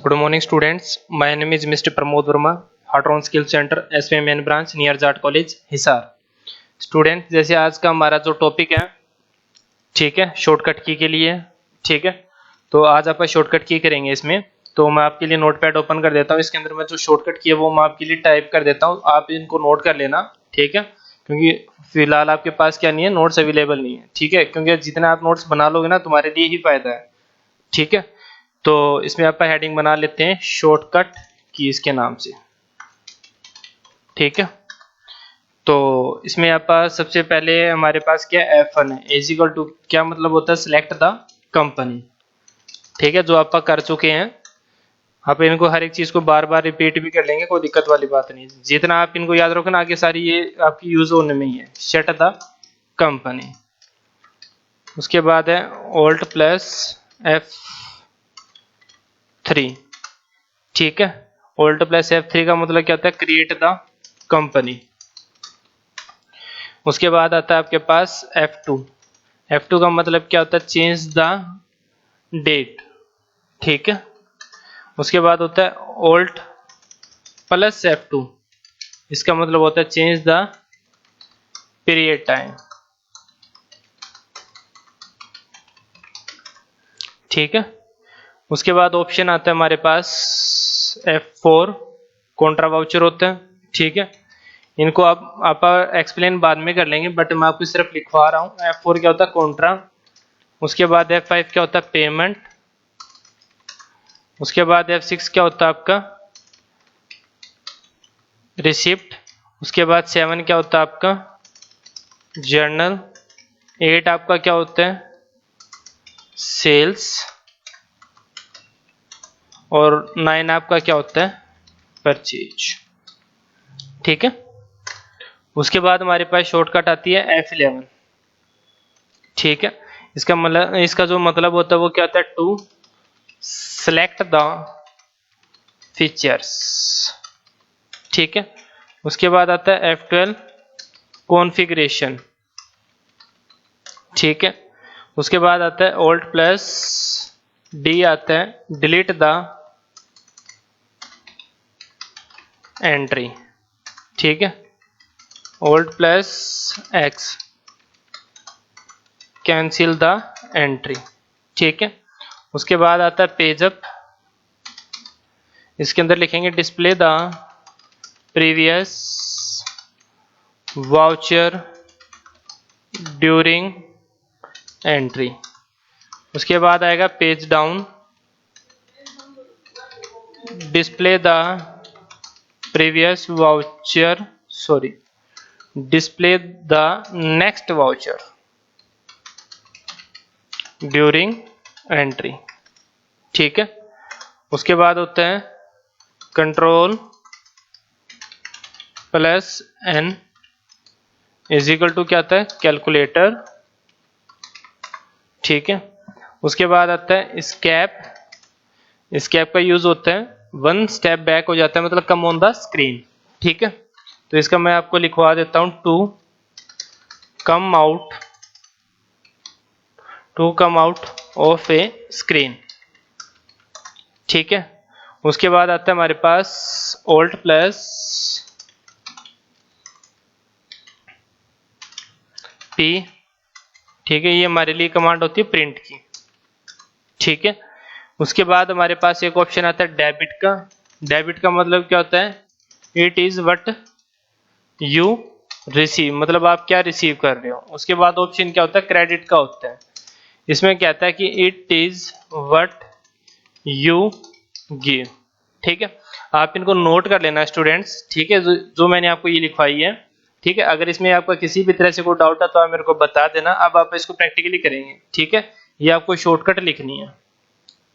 Good morning, students. My name is Mr. Pramod Verma, Hotron Skill Center, SVMN branch near Jat College, Hisar. Student जैसे आज का हमारा जो topic है, ठीक है, शॉर्टकट की के लिए, ठीक है. तो आज आप शॉर्टकट की करेंगे इसमें. तो मैं आपके लिए नोटपैड ओपन कर देता हूँ. इसके अंदर मैं जो शॉर्टकट की है वो मैं आपके लिए टाइप कर देता हूँ. आप इनको नोट कर लेना, ठीक है, क्योंकि फिलहाल आपके पास क्या नहीं है, नोट्स अवेलेबल नहीं है, ठीक है, क्योंकि जितने आप नोट्स बना लोगे ना तुम्हारे लिए ही फायदा है, ठीक है. तो इसमें आप हेडिंग बना लेते हैं शॉर्टकट कीज के नाम से, ठीक है. तो इसमें आप सबसे पहले हमारे पास क्या F1 है, इज इक्वल टू क्या मतलब होता है, सिलेक्ट द कंपनी, ठीक है, जो आप कर चुके हैं. आप इनको हर एक चीज को बार बार रिपीट भी कर लेंगे, कोई दिक्कत वाली बात नहीं. जितना आप इनको याद रखो ना, आगे सारी ये आपकी यूज होने में ही है. सेट द कंपनी, उसके बाद है Alt प्लस F3, ठीक है. Alt प्लस F3 का मतलब क्या होता है, क्रिएट द कंपनी. उसके बाद आता है आपके पास F2 का मतलब क्या होता है, चेंज द डेट, ठीक है. उसके बाद होता है Alt प्लस F2, इसका मतलब होता है चेंज द पीरियड टाइम, ठीक है. उसके बाद ऑप्शन आता है हमारे पास F4, कॉन्ट्रा वाउचर होता है, ठीक है. इनको आप एक्सप्लेन बाद में कर लेंगे, बट मैं आपको सिर्फ लिखवा रहा हूँ. F4 क्या होता है, कॉन्ट्रा. उसके बाद F5 क्या होता है, पेमेंट. उसके बाद F6 क्या होता है आपका, रिसिप्ट. उसके बाद 7 क्या होता है आपका, जर्नल. 8 आपका क्या होता है, सेल्स. और 9 आपका क्या होता है, परचेज, ठीक है. उसके बाद हमारे पास शॉर्टकट आती है F11, ठीक है. इसका जो मतलब होता है वो क्या होता है, टू सेलेक्ट द फीचर्स, ठीक है. उसके बाद आता है F12, कॉन्फ़िगरेशन, ठीक है. उसके बाद आता है Alt प्लस D, आता है डिलीट द एंट्री, ठीक है. Alt plus X, cancel the entry, ठीक है. उसके बाद आता है पेज अप. इसके अंदर लिखेंगे display the previous voucher during entry. उसके बाद आएगा page down, display the previous voucher, display the next voucher during entry, ठीक है. उसके बाद होता है control plus N is equal to क्या आता है, कैलकुलेटर, ठीक है. उसके बाद आता है स्केप का यूज होता है वन स्टेप बैक हो जाता है, मतलब कम ऑन द स्क्रीन, ठीक है. तो इसका मैं आपको लिखवा देता हूं, to come out of a screen, ठीक है. उसके बाद आता है हमारे पास Alt प्लस P, ठीक है. ये हमारे लिए कमांड होती है प्रिंट की, ठीक है. उसके बाद हमारे पास एक ऑप्शन आता है डेबिट का मतलब क्या होता है, it is what you receive, मतलब आप क्या रिसीव कर रहे हो. उसके बाद ऑप्शन क्या होता है, क्रेडिट का होता है. इसमें क्या आता है कि it is what you give, ठीक है. आप इनको नोट कर लेना स्टूडेंट्स, ठीक है, जो मैंने आपको ये लिखवाई है, ठीक है. अगर इसमें आपका किसी भी तरह से कोई डाउट है तो आप मेरे को बता देना. अब आप इसको प्रैक्टिकली करेंगे, ठीक है. ये आपको शॉर्टकट लिखनी है,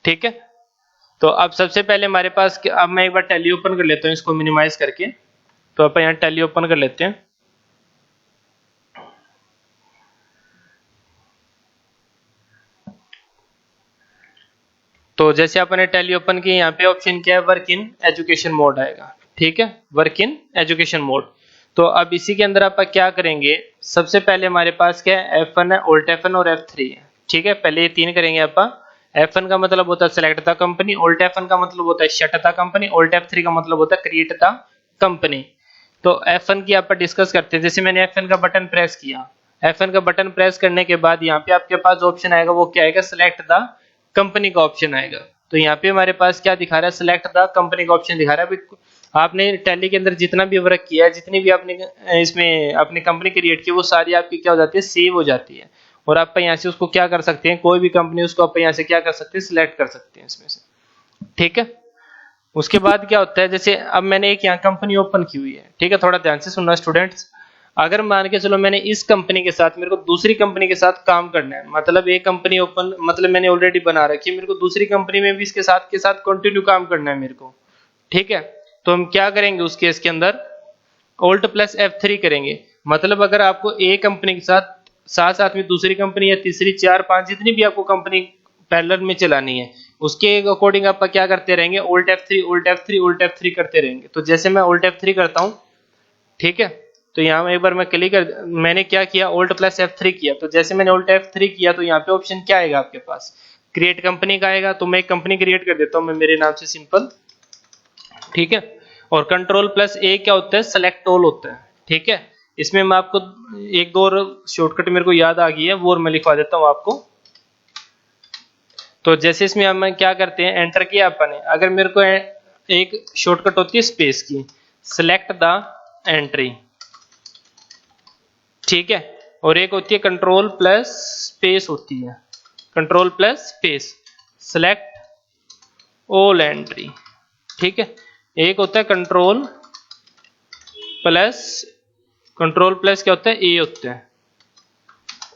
ठीक है. तो अब सबसे पहले हमारे पास, अब मैं एक बार टैली ओपन कर लेता हूँ इसको मिनिमाइज करके. तो आप यहाँ टैली ओपन कर लेते हैं. तो जैसे आपने टैली ओपन की, यहाँ पे ऑप्शन क्या है, वर्क इन एजुकेशन मोड आएगा, ठीक है, वर्क इन एजुकेशन मोड. तो अब इसी के अंदर आप क्या करेंगे, सबसे पहले हमारे पास क्या है, F1 है, Alt F1 और F3 है, ठीक है. पहले ये 3 करेंगे आप. F1 का मतलब होता है select the company, Alt F1 का मतलब होता है shut the company, Alt F3 का मतलब होता है क्रिएट द कंपनी। तो F1 की आप डिस्कस करते हैं। जैसे मैंने F1 का बटन प्रेस किया, F1 का बटन प्रेस करने के बाद यहाँ पे आपके पास ऑप्शन आएगा, वो क्या आएगा, सिलेक्ट द कंपनी का ऑप्शन आएगा। तो यहाँ पे हमारे पास क्या दिखा रहा है, सिलेक्ट द कंपनी का ऑप्शन दिखा रहा है। आपने टैली के अंदर जितना भी वर्क किया है, जितनी भी आपने इसमें अपनी कंपनी क्रिएट की, वो सारी आपकी क्या हो जाती है, सेव हो जाती है। और आप यहाँ से उसको क्या कर सकते हैं, कोई भी कंपनी उसको आप यहाँ से क्या कर सकते हैं, सिलेक्ट कर सकते हैं इसमें से, ठीक है। उसके बाद क्या होता है, जैसे अब मैंने एक यहाँ कंपनी ओपन की हुई है, ठीक है, थोड़ा ध्यान से सुनना स्टूडेंट्स। अगर मान के चलो मैंने इस कंपनी के साथ, मेरे को दूसरी कंपनी के साथ काम करना है, मतलब एक कंपनी ओपन, मतलब मैंने ऑलरेडी बना रखी है, मेरे को दूसरी कंपनी में भी इसके साथ के साथ कंटिन्यू काम करना है मेरे को, ठीक है। तो हम क्या करेंगे उस केस के अंदर, Alt प्लस F3 करेंगे। मतलब अगर आपको एक कंपनी के साथ साथ साथ में दूसरी कंपनी या तीसरी, 4, 5 जितनी भी आपको कंपनी पैरेलल में चलानी है, उसके अकॉर्डिंग आप क्या करते रहेंगे, Alt F3 Alt F3 Alt F3 करते रहेंगे। तो जैसे मैं Alt F3 करता हूं, ठीक है, तो यहाँ एक बार मैं क्लिक कर, मैंने क्या किया, Alt प्लस F3 किया। तो जैसे मैंने Alt F3 किया तो यहाँ पे ऑप्शन क्या आएगा आपके पास, क्रिएट कंपनी का आएगा। तो मैं एक कंपनी क्रिएट कर देता हूँ, मैं मेरे नाम से सिंपल, ठीक है। और कंट्रोल प्लस ए क्या होता है, सेलेक्ट ऑल होता है, ठीक है। इसमें मैं आपको एक दो और शॉर्टकट मेरे को याद आ गई है, वो और मैं लिखवा देता हूँ आपको। तो जैसे इसमें हम क्या करते हैं, एंटर किया अपने, अगर मेरे को एक शॉर्टकट होती है स्पेस की, सिलेक्ट द एंट्री, ठीक है। और एक होती है कंट्रोल प्लस स्पेस होती है, control plus space, select all entry, ठीक है। एक होता है कंट्रोल प्लस क्या होता है, ए होता है,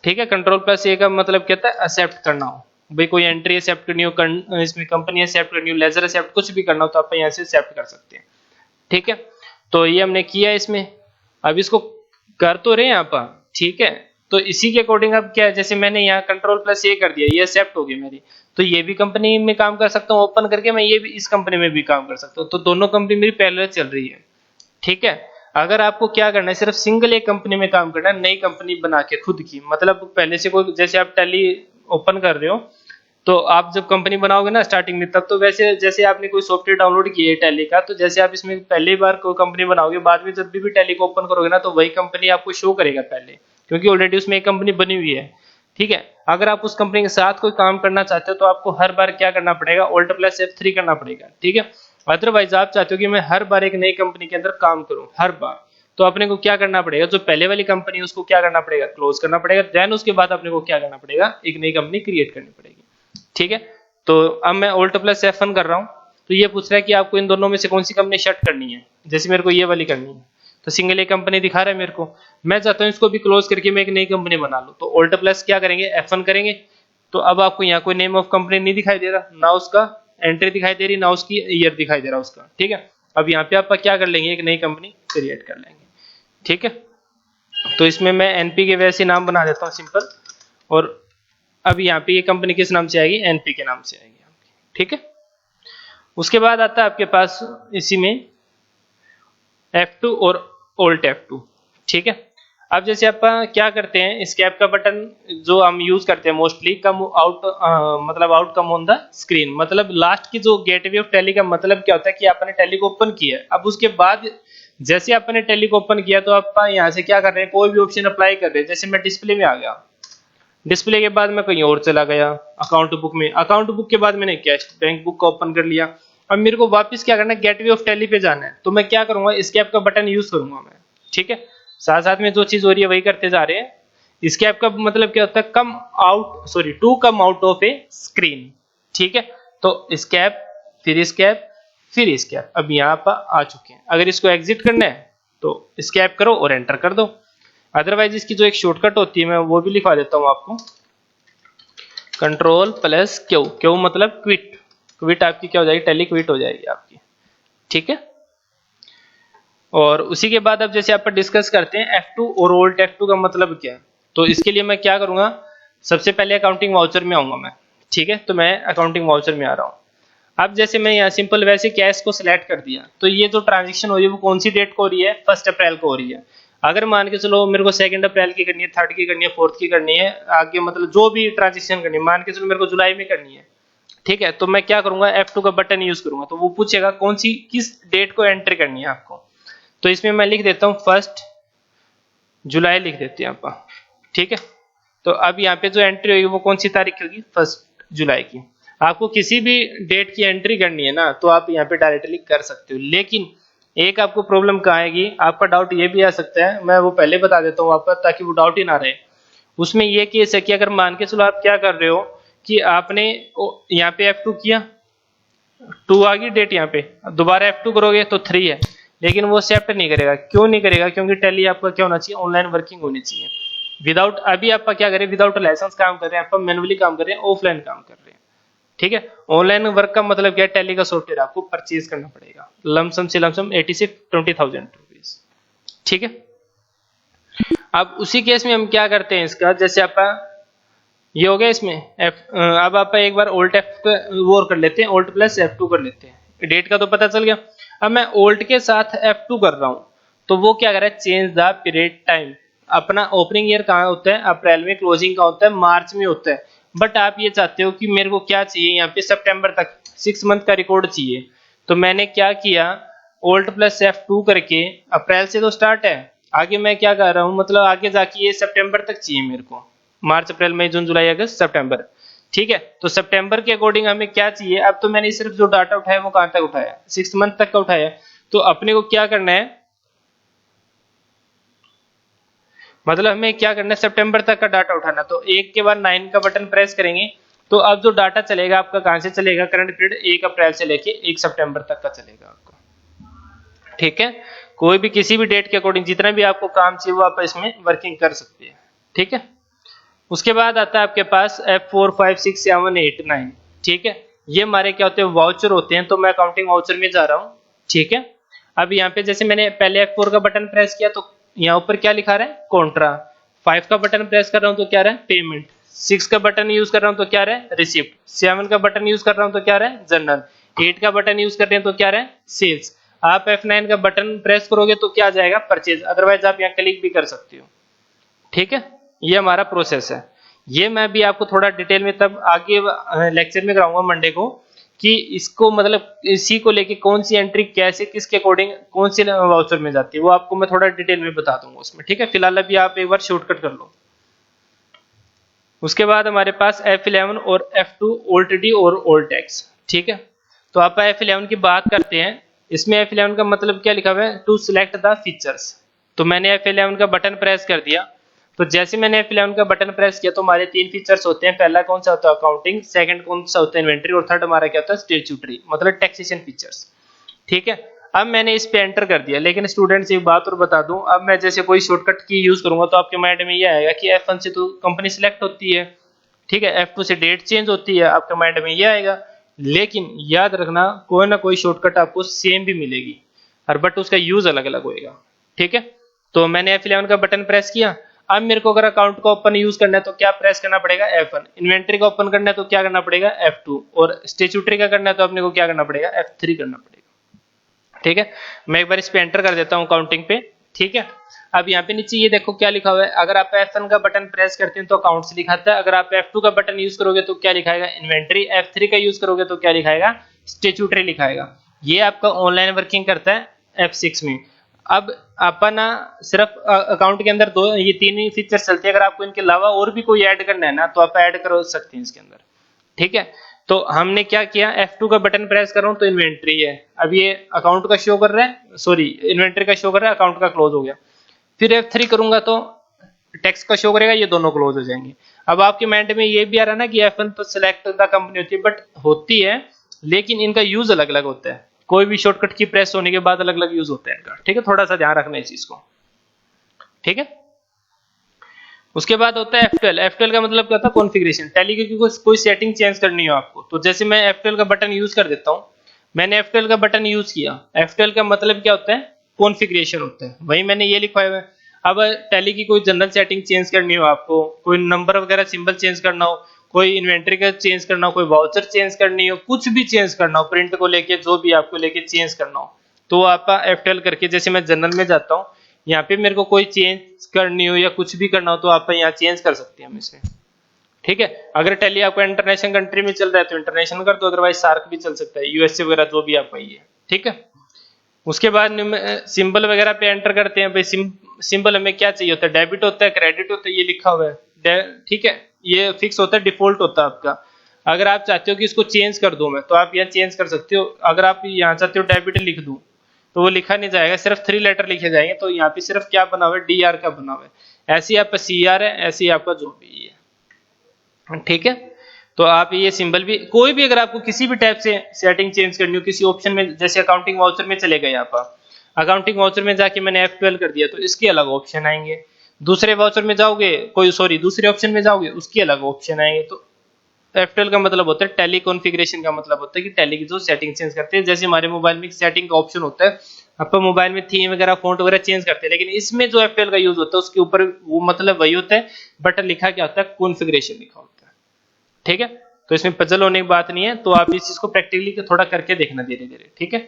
ठीक है। कंट्रोल प्लस ए का मतलब क्या होता है, एक्सेप्ट करना हो, भाई कोई एंट्री एक्सेप्ट करनी हो, इसमें कंपनी एक्सेप्ट करनी हो, लेजर एक्सेप्ट, कुछ भी करना हो तो आप यहाँ से एक्सेप्ट कर सकते हैं, ठीक है। तो ये हमने किया इसमें, अब इसको कर तो रहे हैं आप, ठीक है। तो इसी के अकॉर्डिंग अब क्या है, जैसे मैंने यहाँ कंट्रोल प्लस ए कर दिया, ये एक्सेप्ट हो गई मेरी, तो ये भी कंपनी में काम कर सकता हूँ ओपन करके, मैं ये भी इस कंपनी में भी काम कर सकता हूँ। तो दोनों कंपनी मेरी पैरेलल चल रही है, ठीक है। अगर आपको क्या करना है, सिर्फ सिंगल एक कंपनी में काम करना है, नई कंपनी बना के खुद की, मतलब पहले से कोई, जैसे आप टैली ओपन कर रहे हो, तो आप जब कंपनी बनाओगे ना स्टार्टिंग में, तब तो वैसे जैसे आपने कोई सॉफ्टवेयर डाउनलोड किया है टैली का, तो जैसे आप इसमें पहली बार कोई कंपनी बनाओगे, बाद में जब भी टैली को ओपन करोगे ना, तो वही कंपनी आपको शो करेगा पहले, क्योंकि ऑलरेडी उसमें एक कंपनी बनी हुई है, ठीक है। अगर आप उस कंपनी के साथ कोई काम करना चाहते हो तो आपको हर बार क्या करना पड़ेगा, Alt प्लस F3 करना पड़ेगा, ठीक है। अदरवाइज आप चाहते हो कि मैं हर बार एक नई कंपनी के अंदर काम करूं हर बार, तो अपने को क्या करना पड़ेगा, जो पहले वाली कंपनी है उसको क्या करना पड़ेगा, क्लोज करना पड़ेगा, देन उसके बाद अपने को क्या करना पड़ेगा, एक नई कंपनी क्रिएट करनी पड़ेगी, ठीक है। तो अब मैं Alt प्लस F1 कर रहा हूं, तो ये पूछ रहा है कि आपको इन दोनों में से कौन सी कंपनी शट करनी है। जैसे मेरे को ये वाली करनी है, तो सिंगल एक कंपनी दिखा रहा है मेरे को, मैं चाहता हूं इसको भी क्लोज करके मैं एक नई कंपनी बना लूं। तो Alt प्लस क्या करेंगे, F1 करेंगे। तो अब आपको यहाँ कोई नेम ऑफ कंपनी नहीं दिखाई दे रहा, ना उसका एंट्री दिखाई दे रही, ना उसकी ईयर दिखाई दे रहा उसका, ठीक है। अब यहाँ पे आप क्या कर लेंगे, एक नई कंपनी क्रिएट कर लेंगे, ठीक है। तो इसमें मैं एनपी के वैसे नाम बना देता हूँ सिंपल, और अब यहाँ पे ये कंपनी किस नाम से आएगी, एनपी के नाम से आएगी आपकी, ठीक है। उसके बाद आता है आपके पास इसी में F2 और Alt F2, ठीक है। अब जैसे आप क्या करते हैं, स्केप का बटन जो हम यूज करते हैं मोस्टली, कम आउट मतलब out come on the screen, मतलब लास्ट की जो गेटवे ऑफ टैली का मतलब क्या होता है कि आपने टैली को ओपन किया, अब उसके बाद जैसे आपने टैली को ओपन किया तो आप यहाँ से क्या कर रहे हैं, कोई भी ऑप्शन अप्लाई कर रहे हैं। जैसे मैं डिस्प्ले में आ गया, डिस्प्ले के बाद मैं कहीं और चला गया, अकाउंट बुक में, अकाउंट बुक के बाद मैंने कैश बैंक बुक को ओपन कर लिया। अब मेरे को वापस क्या करना है, गेटवे ऑफ टैली पे जाना है, तो मैं क्या करूंगा, एस्केप का बटन यूज करूंगा मैं, ठीक है। साथ साथ में जो चीज हो रही है वही करते जा रहे हैं। एस्केप का मतलब क्या होता है, come out, sorry to come out of a screen, ठीक है। तो एस्केप, फिर एस्केप, फिर एस्केप, अब यहाँ पर आ चुके हैं। अगर इसको एग्जिट करना है तो एस्केप करो और एंटर कर दो। अदरवाइज इसकी जो एक शॉर्टकट होती है मैं वो भी लिखवा देता हूँ आपको, कंट्रोल प्लस क्यू, क्यू मतलब क्विट, क्विट आपकी क्या हो जाएगी, टैली क्विट हो जाएगी आपकी, ठीक है। और उसी के बाद अब जैसे आप डिस्कस करते हैं F2 और Alt F2 का मतलब क्या है, तो इसके लिए मैं क्या करूंगा, सबसे पहले अकाउंटिंग वाउचर में आऊंगा मैं, ठीक है। तो मैं अकाउंटिंग वाउचर में आ रहा हूँ। अब जैसे मैं यहाँ सिंपल वैसे कैश को सिलेक्ट कर दिया, तो ये जो ट्रांजेक्शन हो रही है वो कौन सी डेट को हो रही है, 1 अप्रैल को हो रही है। अगर मान के चलो मेरे को 2 अप्रैल की करनी है, 3rd की करनी है, 4th की करनी है, आगे मतलब जो भी ट्रांजेक्शन करनी है, मान के चलो मेरे को जुलाई में करनी है, ठीक है, तो मैं क्या करूंगा, F2 का बटन यूज करूंगा, तो वो पूछेगा कौन सी किस डेट को एंट्री करनी है आपको। तो इसमें मैं लिख देता हूं 1 जुलाई लिख देते हैं आप। ठीक है, तो अब यहाँ पे जो एंट्री होगी वो कौन सी तारीख की होगी, 1 जुलाई की। आपको किसी भी डेट की एंट्री करनी है ना, तो आप यहाँ पे डायरेक्टली कर सकते हो। लेकिन एक आपको प्रॉब्लम कहाँ आएगी, आपका डाउट ये भी आ सकता है, मैं वो पहले बता देता हूँ आपका, ताकि वो डाउट ही ना रहे। उसमें ये केस है कि अगर मान के चलो आप क्या कर रहे हो कि आपने यहाँ पे F2 किया, 2 आ गई डेट, यहाँ पे दोबारा F2 करोगे तो 3 है, लेकिन वो एक्सेप्ट नहीं करेगा। क्यों नहीं करेगा, क्योंकि टैली आपका क्या होना चाहिए, ऑनलाइन वर्किंग होनी चाहिए। विदाउट, अभी आप क्या करें, विदाउट लाइसेंस काम कर रहे हैं, आप मैनुअली काम कर रहे हैं, ऑफलाइन काम कर रहे हैं। ठीक है, ऑनलाइन वर्क का मतलब क्या है, टैली का सॉफ्टवेयर आपको परचेज करना पड़ेगा, लमसम से लमसम 80 से 20,000 रुपीज। ठीक है, अब उसी केस में हम क्या करते हैं इसका, जैसे आप ये हो गया इसमें अब आप एक बार Alt F वो कर लेते हैं, Alt प्लस F2 कर लेते हैं, डेट का तो पता चल गया। अब मैं Alt के साथ F2 कर रहा हूं, तो वो क्या कर रहा है, चेंज द पीरियड टाइम। अपना ओपनिंग ईयर कहाँ होता है, अप्रैल में, क्लोजिंग कहाँ होता है, मार्च में होता है। बट आप ये चाहते हो कि मेरे को क्या चाहिए, यहाँ पे सितंबर तक 6 मंथ का रिकॉर्ड चाहिए। तो मैंने क्या किया, Alt प्लस F2 करके, अप्रैल से तो स्टार्ट है, आगे मैं क्या कर रहा हूँ, मतलब आगे जाके ये सितंबर तक चाहिए मेरे को, मार्च अप्रैल मई जून जुलाई अगस्त सितंबर। ठीक है, तो सितंबर के अकॉर्डिंग हमें क्या चाहिए। अब तो मैंने सिर्फ जो डाटा उठाया वो कहां तक उठाया, 6 मंथ तक का उठाया। तो अपने को क्या करना है, मतलब हमें क्या करना है, सितंबर तक का डाटा उठाना। तो एक के बाद 9 का बटन प्रेस करेंगे, तो अब जो डाटा चलेगा आपका कहां से चलेगा, करंट पीरियड 1 अप्रैल से लेके 1 सितंबर तक का चलेगा आपको। ठीक है, कोई भी किसी भी डेट के अकॉर्डिंग जितना भी आपको काम चाहिए वो आप इसमें वर्किंग कर सकते हैं। ठीक है, उसके बाद आता है आपके पास F4 5 6 7 8 9। ठीक है, ये हमारे क्या होते हैं, वाउचर होते हैं। तो मैं अकाउंटिंग वाउचर में जा रहा हूँ। ठीक है, अब यहाँ पे जैसे मैंने पहले F4 का बटन प्रेस किया, तो यहाँ ऊपर क्या लिखा रहा है, कॉन्ट्रा। 5 का बटन प्रेस कर रहा हूँ तो क्या रहा है, पेमेंट। 6 का बटन यूज कर रहा हूँ तो क्या रहा है, रिसिप्ट। 7 का बटन यूज कर रहा हूँ तो क्या रहा है, जर्नल। 8 का बटन यूज कर रहे हैं तो क्या रहा है, सेल्स। आप F9 का बटन प्रेस करोगे तो क्या आ जाएगा, परचेज। अदरवाइज आप यहाँ क्लिक भी कर सकते हो। ठीक है, ये हमारा प्रोसेस है। ये मैं भी आपको थोड़ा डिटेल में तब आगे लेक्चर में कराऊंगा मंडे को, कि इसको मतलब इसी को लेके कौन सी एंट्री कैसे किसके अकॉर्डिंग कौन सी वाउचर में जाती है, वो आपको मैं थोड़ा डिटेल में बता दूंगा उसमें। ठीक है, फिलहाल अभी आप एक बार शॉर्टकट कर लो। उसके बाद हमारे पास F11 और F2 Alt D और Alt X। ठीक है, तो आप F11 की बात करते हैं। इसमें F11 का मतलब क्या लिखा हुआ है, टू सिलेक्ट द फीचर्स। तो मैंने F11 का बटन प्रेस कर दिया, तो जैसे मैंने F11 का बटन प्रेस किया तो हमारे 3 फीचर्स होते हैं। पहला कौन सा होता है, अकाउंटिंग। सेकंड कौन सा होता है, इन्वेंटरी। और थर्ड हमारा क्या होता है, स्टैट्यूटरी, मतलब टैक्सेशन फीचर्स। ठीक है, अब मैंने इस पे एंटर कर दिया। लेकिन स्टूडेंट्स एक बात और बता दूं, अब मैं जैसे कोई शॉर्टकट की यूज करूंगा तो आपके माइंड में ये आएगा कि F1 से तो कंपनी सिलेक्ट होती है, ठीक है, F2 से डेट चेंज होती है, आपके माइंड में ये आएगा। लेकिन याद रखना, कोई ना कोई शॉर्टकट आपको सेम भी मिलेगी, और बट उसका यूज अलग अलग होएगा। ठीक है, तो मैंने F11 का बटन प्रेस किया। अब मेरे को अगर अकाउंट का ओपन यूज करना है तो क्या प्रेस करना पड़ेगा, F1। इन्वेंटरी का ओपन करना है तो क्या करना पड़ेगा, F2। और स्टैट्यूटरी का करना है तो अपने को क्या करना पड़ेगा, F3 करना पड़ेगा। ठीक है, मैं एक बार इस पे एंटर कर देता हूं अकाउंटिंग पे। ठीक है, अब यहाँ पे नीचे ये देखो क्या लिखा हुआ है। अगर आप F1 का बटन प्रेस करते हैं तो अकाउंट्स लिखाता है। अगर आप F2 का बटन यूज करोगे तो क्या लिखाएगा, इन्वेंटरी। F3 का यूज करोगे तो क्या लिखाएगा, स्टैट्यूटरी लिखाएगा। ये आपका ऑनलाइन वर्किंग करता है F6 में। अब अपना सिर्फ अकाउंट के अंदर ये 3 ही फीचर चलते हैं। अगर आपको इनके अलावा और भी कोई ऐड करना है ना, तो आप ऐड कर सकते हैं इसके अंदर। ठीक है, तो हमने क्या किया, F2 का बटन प्रेस कर रहा हूं तो इन्वेंटरी है, अब ये अकाउंट का शो कर रहा है, सॉरी इन्वेंटरी का शो कर रहा है, अकाउंट का क्लोज हो गया। फिर F3 करूंगा तो टैक्स का शो करेगा, ये दोनों क्लोज हो जाएंगे। अब आपके माइंड में ये भी आ रहा है ना कि F1 तो सिलेक्ट द कंपनी होती है, बट होती है, लेकिन इनका यूज अलग अलग होता है। कोई भी शॉर्टकट की प्रेस होने के बाद अलग अलग यूज होता है इनका। ठीक है, थोड़ा सा ध्यान रखना इस चीज को। ठीक है, उसके बाद होता है F12। F12 का मतलब क्या था, कॉन्फ़िगरेशन। टैली की कोई सेटिंग चेंज करनी हो आपको, तो जैसे मैं F12 का बटन यूज कर देता हूं। मैंने F12 का बटन यूज किया। F12 का मतलब क्या होता है, कॉन्फ़िगरेशन होता है, वही मैंने ये लिखा हुआ है। अब टैली की कोई जनरल सेटिंग चेंज करनी हो आपको, कोई नंबर वगैरह सिंबल चेंज करना हो, कोई इन्वेंटरी का चेंज करना हो, कोई वाउचर चेंज करनी हो, कुछ भी चेंज करना हो, प्रिंट को लेके जो भी आपको लेके चेंज करना हो, तो आप F12 करके, जैसे मैं जनरल में जाता हूँ, यहाँ पे मेरे को कोई चेंज करनी हो या कुछ भी करना हो तो आप यहाँ चेंज कर सकते हैं हम इसे। ठीक है। अगर टैली आपका इंटरनेशनल कंट्री में चल रहा है तो इंटरनेशनल कर दो, अदरवाइज सार्क भी चल सकता है, यूएसए वगैरह जो भी आप पाइए, ठीक है। उसके बाद सिंबल वगैरह पे एंटर करते हैं भाई। सिंबल हमें क्या चाहिए होता है, डेबिट होता है, क्रेडिट होता है, ये लिखा हुआ है, ठीक है। ये फिक्स होता है, डिफॉल्ट होता है आपका। अगर आप चाहते हो कि इसको चेंज कर दूं मैं, तो आप यहाँ चेंज कर सकते हो। अगर आप यहाँ चाहते हो डेबिट लिख दूं तो वो लिखा नहीं जाएगा, सिर्फ 3 लेटर लिखे जाएंगे। तो यहाँ पे सिर्फ क्या बना हुआ है, डी आर का बना हुआ है। ऐसे ही आपका सी आर है, ऐसे ही आपका जो भी है, ठीक है। तो आप ये सिंबल भी, कोई भी अगर आपको किसी भी टाइप से सेटिंग चेंज करनी हो किसी ऑप्शन में, जैसे अकाउंटिंग वाउचर में चले गए आप, अकाउंटिंग वाउचर में जाके मैंने F12 कर दिया तो इसके अलग ऑप्शन आएंगे। दूसरे वाउचर में जाओगे, दूसरे ऑप्शन में जाओगे, उसके अलग ऑप्शन आएंगे। तो F12 का मतलब होता है टैली कॉन्फ़िगरेशन का मतलब होता है कि टैली की जो सेटिंग चेंज करते हैं। जैसे हमारे मोबाइल में सेटिंग का ऑप्शन होता है, अपन मोबाइल में थीम वगैरह फॉन्ट वगैरह चेंज करते हैं, लेकिन इसमें जो F12 का यूज होता है उसके ऊपर वो मतलब वही होता है, बट लिखा क्या होता है, कॉन्फ़िगरेशन लिखा होता है, ठीक है। तो इसमें पजल होने की बात नहीं है। तो आप इस चीज को प्रैक्टिकली थोड़ा करके देखना धीरे धीरे, ठीक है।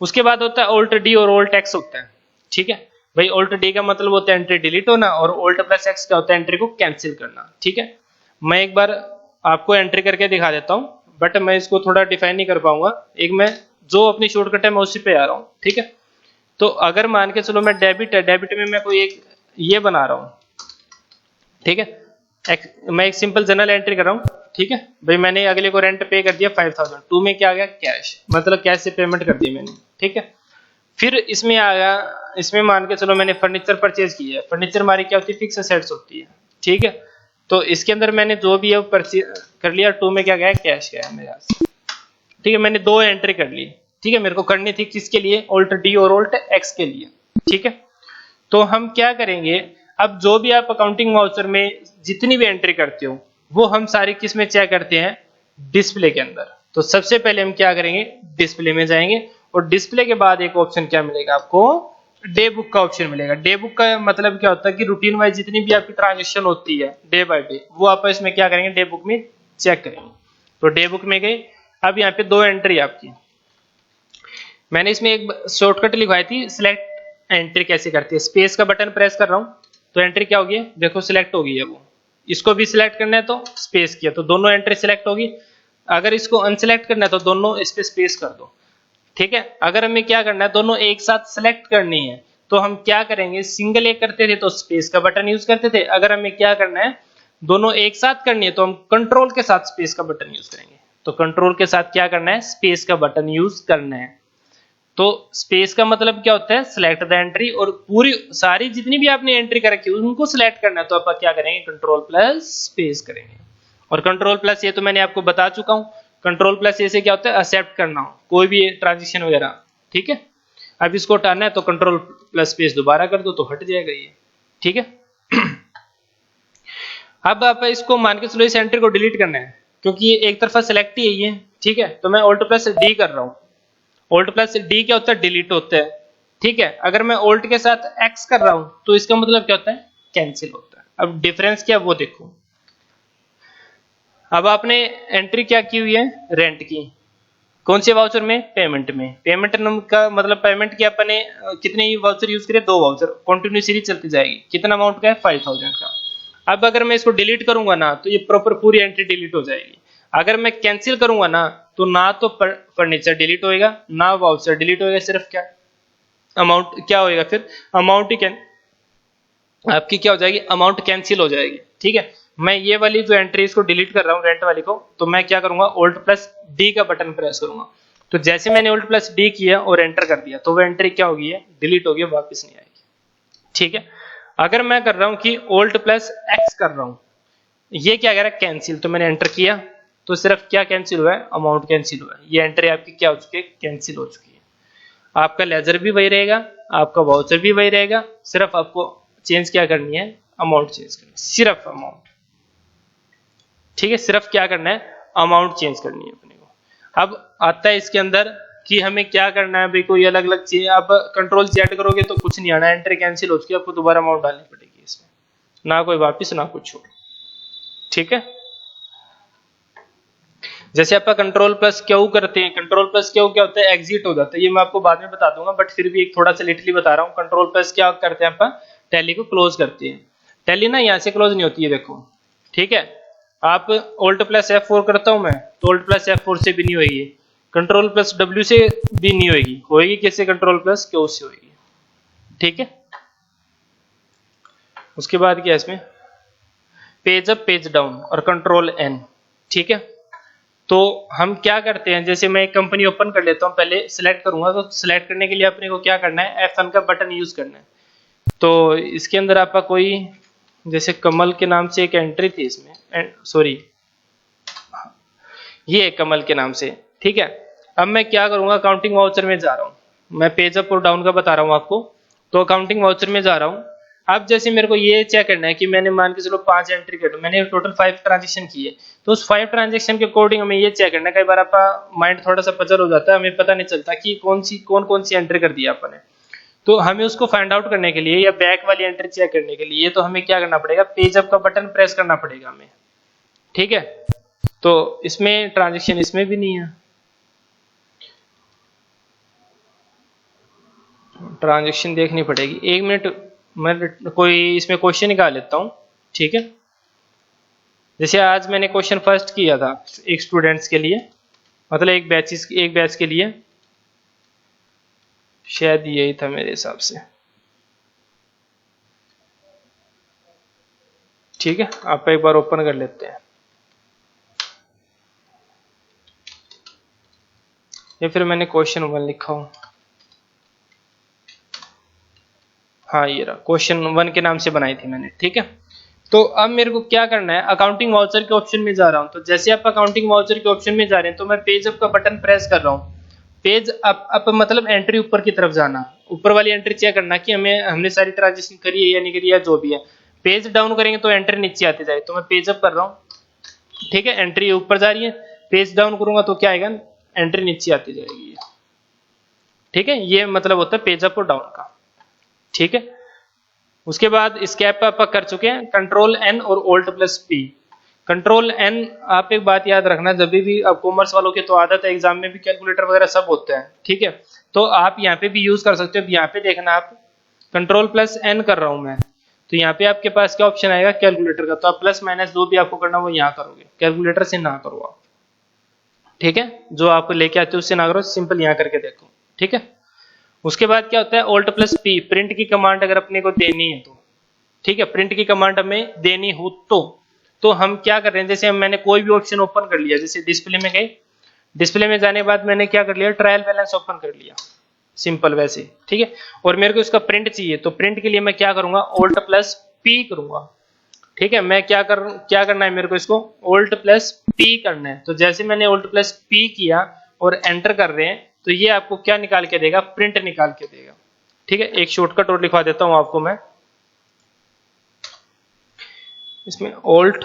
उसके बाद होता है Alt D और Alt X होता है, ठीक है भाई। Alt D का मतलब होता है एंट्री डिलीट होना, और Alt प्लस X का होता है एंट्री को कैंसिल करना, ठीक है। मैं एक बार आपको एंट्री करके दिखा देता हूँ, बट मैं इसको थोड़ा डिफाइन नहीं कर पाऊंगा। एक मैं जो अपनी शॉर्टकट है मैं उसी पे आ रहा हूँ, ठीक है। तो अगर मान के चलो मैं डेबिट है, डेबिट में मैं कोई एक ये बना रहा हूँ, ठीक है। मैं एक सिंपल जनरल एंट्री कर रहा हूँ, ठीक है भाई। मैंने अगले को रेंट पे कर दिया 5000, टू में क्या आ गया, कैश, मतलब कैश से पेमेंट कर दी मैंने, ठीक है। फिर इसमें आ गया, इसमें मान के चलो मैंने फर्नीचर परचेज किया है। फर्नीचर हमारी क्या होती है, फिक्स एसेट्स होती है, ठीक है। तो इसके अंदर मैंने जो भी है परचेज कर लिया, टू में क्या गया, कैश गया मेरे पास, ठीक है। मैंने 2 एंट्री कर ली, ठीक है। मेरे को करनी थी किसके लिए, Alt D और Alt X के लिए, ठीक है। तो हम क्या करेंगे, अब जो भी आप अकाउंटिंग वाउचर में जितनी भी एंट्री करते हो वो हम सारी किस में चेक करते हैं, डिस्प्ले के अंदर। तो सबसे पहले हम क्या करेंगे, डिस्प्ले में जाएंगे, और डिस्प्ले के बाद एक ऑप्शन क्या मिलेगा आपको, डे बुक का ऑप्शन मिलेगा। डे बुक का मतलब क्या होता है कि रूटीन वाइज जितनी भी आपकी ट्रांजेक्शन होती है डे बाय डे, वो आप इसमें क्या करेंगे, डे बुक में चेक करेंगे। तो डे बुक में गए, अब यहाँ पे 2 एंट्री आपकी, मैंने इसमें एक शॉर्टकट लिखवाई थी, सिलेक्ट एंट्री कैसे करती है। स्पेस का बटन प्रेस कर रहा हूँ तो एंट्री क्या होगी, देखो सिलेक्ट होगी है वो। इसको भी सिलेक्ट करना है तो स्पेस किया तो दोनों एंट्री सिलेक्ट होगी। अगर इसको अनसिलेक्ट करना है तो दोनों इस पे स्पेस कर दो, ठीक है। अगर हमें क्या करना है, दोनों एक साथ सिलेक्ट करनी है तो हम क्या करेंगे, सिंगल एक करते थे तो स्पेस का बटन यूज करते थे। अगर हमें क्या करना है, दोनों एक साथ करनी है तो हम कंट्रोल के साथ स्पेस का बटन यूज करेंगे। तो कंट्रोल के साथ क्या करना है, स्पेस का बटन यूज करना है। तो स्पेस का मतलब क्या होता है, सिलेक्ट द एंट्री, और पूरी सारी जितनी भी आपने एंट्री कर रखी है उनको सिलेक्ट करना है। तो आप क्या करेंगे, कंट्रोल प्लस स्पेस करेंगे। और कंट्रोल प्लस ये तो मैंने आपको बता चुका हूं, कंट्रोल प्लस ये से क्या होता है, एक्सेप्ट करना हो कोई भी ट्रांजेक्शन वगैरह, ठीक है। अब इसको हटाना है तो कंट्रोल प्लस स्पेस दोबारा कर दो तो हट जाएगा ये, ठीक है। अब आप इसको मान के चलो इस एंट्री को डिलीट करना है, क्योंकि ये एक तरफा सिलेक्ट ही है ये, ठीक है। तो मैं Alt प्लस डी कर रहा हूँ। Alt प्लस डी क्या होता है, डिलीट होता है, ठीक है। अगर मैं Alt के साथ X कर रहा हूं तो इसका मतलब क्या होता है, कैंसिल होता है। अब डिफरेंस क्या वो देखो। अब आपने एंट्री क्या की हुई है, रेंट की, कौन से वाउचर में, पेमेंट में। पेमेंट का मतलब पेमेंट की अपने कितने वाउचर यूज करें, 2 वाउचर, कंटिन्यू सीरीज चलती जाएगी। कितना अमाउंट का है, 5000 का। अब अगर मैं इसको डिलीट करूंगा ना तो ये प्रॉपर पूरी एंट्री डिलीट हो जाएगी। अगर मैं कैंसिल करूंगा ना तो ना तो फर्नीचर डिलीट होएगा ना वाउचर डिलीट होएगा, सिर्फ क्या अमाउंट क्या होएगा, फिर अमाउंट ही आपकी क्या हो जाएगी, अमाउंट कैंसिल हो जाएगी, ठीक है। मैं ये वाली जो एंट्री इसको डिलीट कर रहा हूँ रेंट वाली को, तो मैं क्या करूंगा, Alt प्लस डी का बटन प्रेस करूंगा। तो जैसे मैंने Alt प्लस डी किया और एंटर कर दिया तो वो एंट्री क्या होगी है, डिलीट होगी, वापस नहीं आएगी, ठीक है। अगर मैं कर रहा हूं कि Alt प्लस एक्स कर रहा हूं, ये क्या कह रहा है, कैंसिल, तो मैंने एंटर किया तो सिर्फ क्या कैंसिल हुआ है, अमाउंट कैंसिल हुआ है। ये एंट्री आपकी क्या हो चुकी है, कैंसिल हो चुकी है। आपका लेजर भी वही रहेगा, आपका वाउचर भी वही रहेगा, सिर्फ आपको चेंज क्या करनी है, अमाउंट चेंज करनी है, सिर्फ अमाउंट, ठीक है। सिर्फ क्या करना है, अमाउंट चेंज करनी है अपने को। अब आता है इसके अंदर कि हमें क्या करना है भाई, कोई अलग अलग चीज। आप कंट्रोल जेड करोगे तो कुछ नहीं आना, एंट्री कैंसिल हो चुकी है, आपको दोबारा अमाउंट डालनी पड़ेगी इसमें, ना कोई वापिस ना कुछ, ठीक है। जैसे आप कंट्रोल प्लस क्यू करते हैं, कंट्रोल प्लस क्यू क्या होता है, एग्जिट हो जाता है। ये मैं आपको बाद में बता दूंगा, बट फिर भी एक थोड़ा सा लिटली बता रहा हूँ। कंट्रोल प्लस क्या करते हैं, आप टैली को क्लोज करते हैं। टैली ना यहाँ से क्लोज नहीं होती है, देखो, ठीक है। आप Alt प्लस F4 करता हूं मैं तो Alt प्लस F4 से भी नहीं होगी, कंट्रोल प्लस W से भी नहीं होगी, होगी कैसे? कंट्रोल प्लस Q से होगी। ठीक है, उसके बाद क्या इसमें पेज अप पेज डाउन और कंट्रोल N। ठीक है, तो हम क्या करते हैं, जैसे मैं एक कंपनी ओपन कर लेता हूं, पहले सिलेक्ट करूंगा, तो सिलेक्ट करने के लिए अपने को क्या करना है, F1 का बटन यूज करना है। तो इसके अंदर आपका कोई जैसे कमल के नाम से एक एंट्री थी इसमें, सॉरी ये कमल के नाम से। ठीक है, अब मैं क्या करूंगा, अकाउंटिंग वाउचर में जा रहा हूं, मैं पेज अप और डाउन का बता रहा हूं आपको, तो अकाउंटिंग वाउचर में जा रहा हूं। अब जैसे मेरे को ये चेक करना है कि मैंने मान के चलो 5 एंट्री कर, मैंने टोटल 5 ट्रांजेक्शन किए, तो उस 5 ट्रांजेक्शन के अकॉर्डिंग हमें ये चेक करना है। कई बार आपका माइंड थोड़ा सा पजल हो जाता है, हमें पता नहीं चलता कि कौन सी एंट्री कर दी आपने, तो हमें उसको फाइंड आउट करने के लिए या बैक वाली एंट्री चेक करने के लिए तो हमें क्या करना पड़ेगा, पेज अप का बटन प्रेस करना पड़ेगा हमें। ठीक है, तो इसमें ट्रांजेक्शन इसमें भी नहीं है, ट्रांजेक्शन देखनी पड़ेगी। 1 मिनट, मैं कोई इसमें क्वेश्चन निकाल लेता हूं। ठीक है, जैसे आज मैंने क्वेश्चन फर्स्ट किया था एक स्टूडेंट्स के लिए, मतलब एक बैच के लिए, शायद यही था मेरे हिसाब से। ठीक है, आप एक बार ओपन कर लेते हैं, या फिर मैंने क्वेश्चन 1 लिखा हूं, हाँ ये रहा, क्वेश्चन 1 के नाम से बनाई थी मैंने। ठीक है, तो अब मेरे को क्या करना है, अकाउंटिंग वाउचर के ऑप्शन में जा रहा हूं, तो जैसे आप अकाउंटिंग वाउचर के ऑप्शन में जा रहे हैं तो मैं पेज अप का बटन प्रेस कर रहा हूं। पेज अप मतलब एंट्री ऊपर की तरफ जाना, ऊपर वाली एंट्री चेक करना कि हमने सारी ट्रांजेक्शन करी है या नहीं करी है, जो भी है। पेज डाउन करेंगे तो एंट्री नीचे आती जाए, तो मैं पेज अप कर रहा हूँ। ठीक है, एंट्री ऊपर जा रही है, पेज डाउन करूंगा तो क्या आएगा, एंट्री नीचे आती जाएगी। ठीक है, ये मतलब होता है पेज अप और डाउन का। ठीक है, उसके बाद स्केप आप कर चुके हैं, कंट्रोल N और Alt plus P। Control N, आप एक बात याद रखना, जब भी आप कॉमर्स वालों की तो आदत है, एग्जाम में भी कैलकुलेटर वगैरह सब होते हैं। ठीक है, तो आप यहाँ पे भी यूज कर सकते हो। यहाँ पे देखना, आप कंट्रोल प्लस N कर रहा हूं मैं, तो यहाँ पे आपके पास क्या ऑप्शन आएगा, कैलकुलेटर का, तो आप प्लस माइनस जो भी आपको करना वो यहाँ करोगे, कैलकुलेटर से ना करो आप। ठीक है, जो आपको लेके आते हो उससे ना करो, सिंपल यहाँ करके देखो। ठीक है, उसके बाद क्या होता है, Alt प्लस P, प्रिंट की कमांड अगर अपने को देनी है तो। ठीक है, प्रिंट की कमांड हमें देनी हो तो हम क्या कर रहे हैं, जैसे मैंने कोई भी ऑप्शन ओपन कर लिया, जैसे डिस्प्ले में गए, डिस्प्ले में जाने के बाद मैंने क्या कर लिया, ट्रायल बैलेंस ओपन कर लिया, सिंपल वैसे। ठीक है, और मेरे को इसका प्रिंट चाहिए, तो प्रिंट के लिए मैं क्या करूंगा, Alt प्लस P करूंगा। ठीक है, मैं क्या करना है मेरे को, इसको Alt प्लस P करना है। तो जैसे मैंने Alt प्लस P किया और एंटर कर रहे हैं, तो ये आपको क्या निकाल के देगा, प्रिंट निकाल के देगा। ठीक है, एक शॉर्टकट और लिखवा देता हूं आपको मैं इसमें, Alt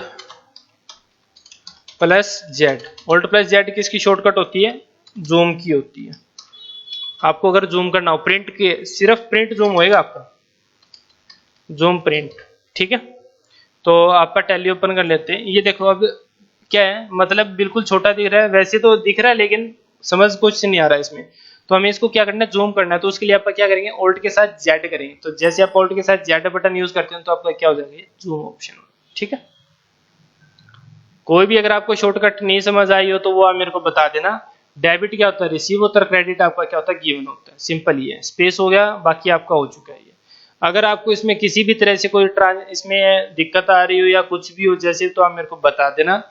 plus Z। Alt plus Z किसकी शॉर्टकट होती है, जूम की होती है। आपको अगर जूम करना हो, प्रिंट के सिर्फ प्रिंट जूम होएगा आपका, जूम प्रिंट। ठीक है, तो आपका टैली ओपन कर लेते हैं। ये देखो अब क्या है, मतलब बिल्कुल छोटा दिख रहा है, वैसे तो दिख रहा है लेकिन समझ कुछ नहीं आ रहा है इसमें, तो हमें इसको क्या करना है, जूम करना है। तो उसके लिए आप क्या करेंगे, Alt के साथ Z करेंगे, तो जैसे आप Alt के साथ Z बटन यूज करते हैं तो आपका क्या हो जाएगा, जूम ऑप्शन। ठीक है, कोई भी अगर आपको शॉर्टकट नहीं समझ आई हो तो वो आप मेरे को बता देना। डेबिट क्या होता है, रिसीव होता है, क्रेडिट आपका क्या होता है, गिवन होता है। सिंपल ही है, स्पेस हो गया, बाकी आपका हो चुका है ये। अगर आपको इसमें किसी भी तरह से कोई इसमें दिक्कत आ रही हो या कुछ भी हो जैसे, तो आप मेरे को बता देना।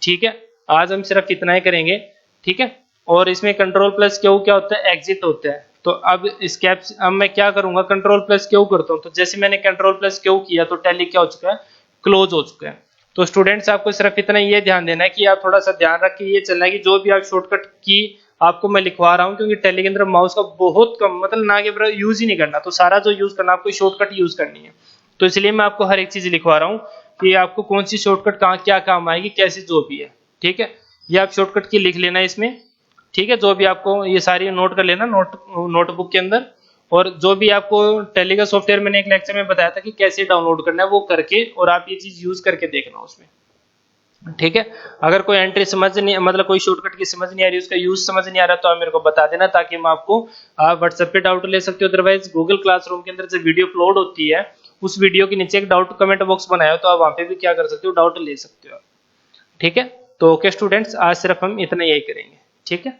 ठीक है, आज हम सिर्फ इतना ही करेंगे। ठीक है, और इसमें कंट्रोल प्लस Q क्या होता है, एग्जिट होता है। तो अब स्केप, अब मैं क्या करूंगा, कंट्रोल प्लस Q करता हूं, तो जैसे मैंने कंट्रोल प्लस Q किया तो टैली क्या हो चुका है, क्लोज हो चुका है। तो स्टूडेंट्स आपको सिर्फ इतना ये ध्यान देना है कि आप थोड़ा सा ध्यान रख के ये चलना है कि जो भी आप शॉर्टकट की आपको मैं लिखवा रहा हूँ, क्योंकि टैली के अंदर माउस का बहुत कम, मतलब ना के बराबर यूज ही नहीं करना, तो सारा जो यूज करना आपको शॉर्टकट यूज करनी है। तो इसलिए मैं आपको हर एक चीज लिखवा रहा हूँ कि आपको कौन सी शॉर्टकट कहाँ क्या काम आएगी, कैसे जो भी है। ठीक है, ये आप शॉर्टकट की लिख लेना इसमें। ठीक है, जो भी आपको ये सारी नोट कर लेना नोटबुक के अंदर, और जो भी आपको टैली का सॉफ्टवेयर मैंने एक लेक्चर में बताया था कि कैसे डाउनलोड करना है वो करके, और आप ये चीज यूज करके देखना उसमें। ठीक है, अगर कोई एंट्री समझ नहीं, मतलब कोई शॉर्टकट की समझ नहीं आ रही, उसका यूज समझ नहीं आ रहा, तो आप मेरे को बता देना, ताकि मैं आपको आप व्हाट्सएप पे डाउट ले सकते हो। अदरवाइज गूगल क्लासरूम के अंदर जो वीडियो अपलोड होती है, उस वीडियो के नीचे एक डाउट कमेंट बॉक्स बनाया हो, तो आप वहां पे भी क्या कर सकते हो, डाउट ले सकते हो। ठीक है। तो ओके स्टूडेंट्स, आज सिर्फ हम इतना यही करेंगे, ठीक है।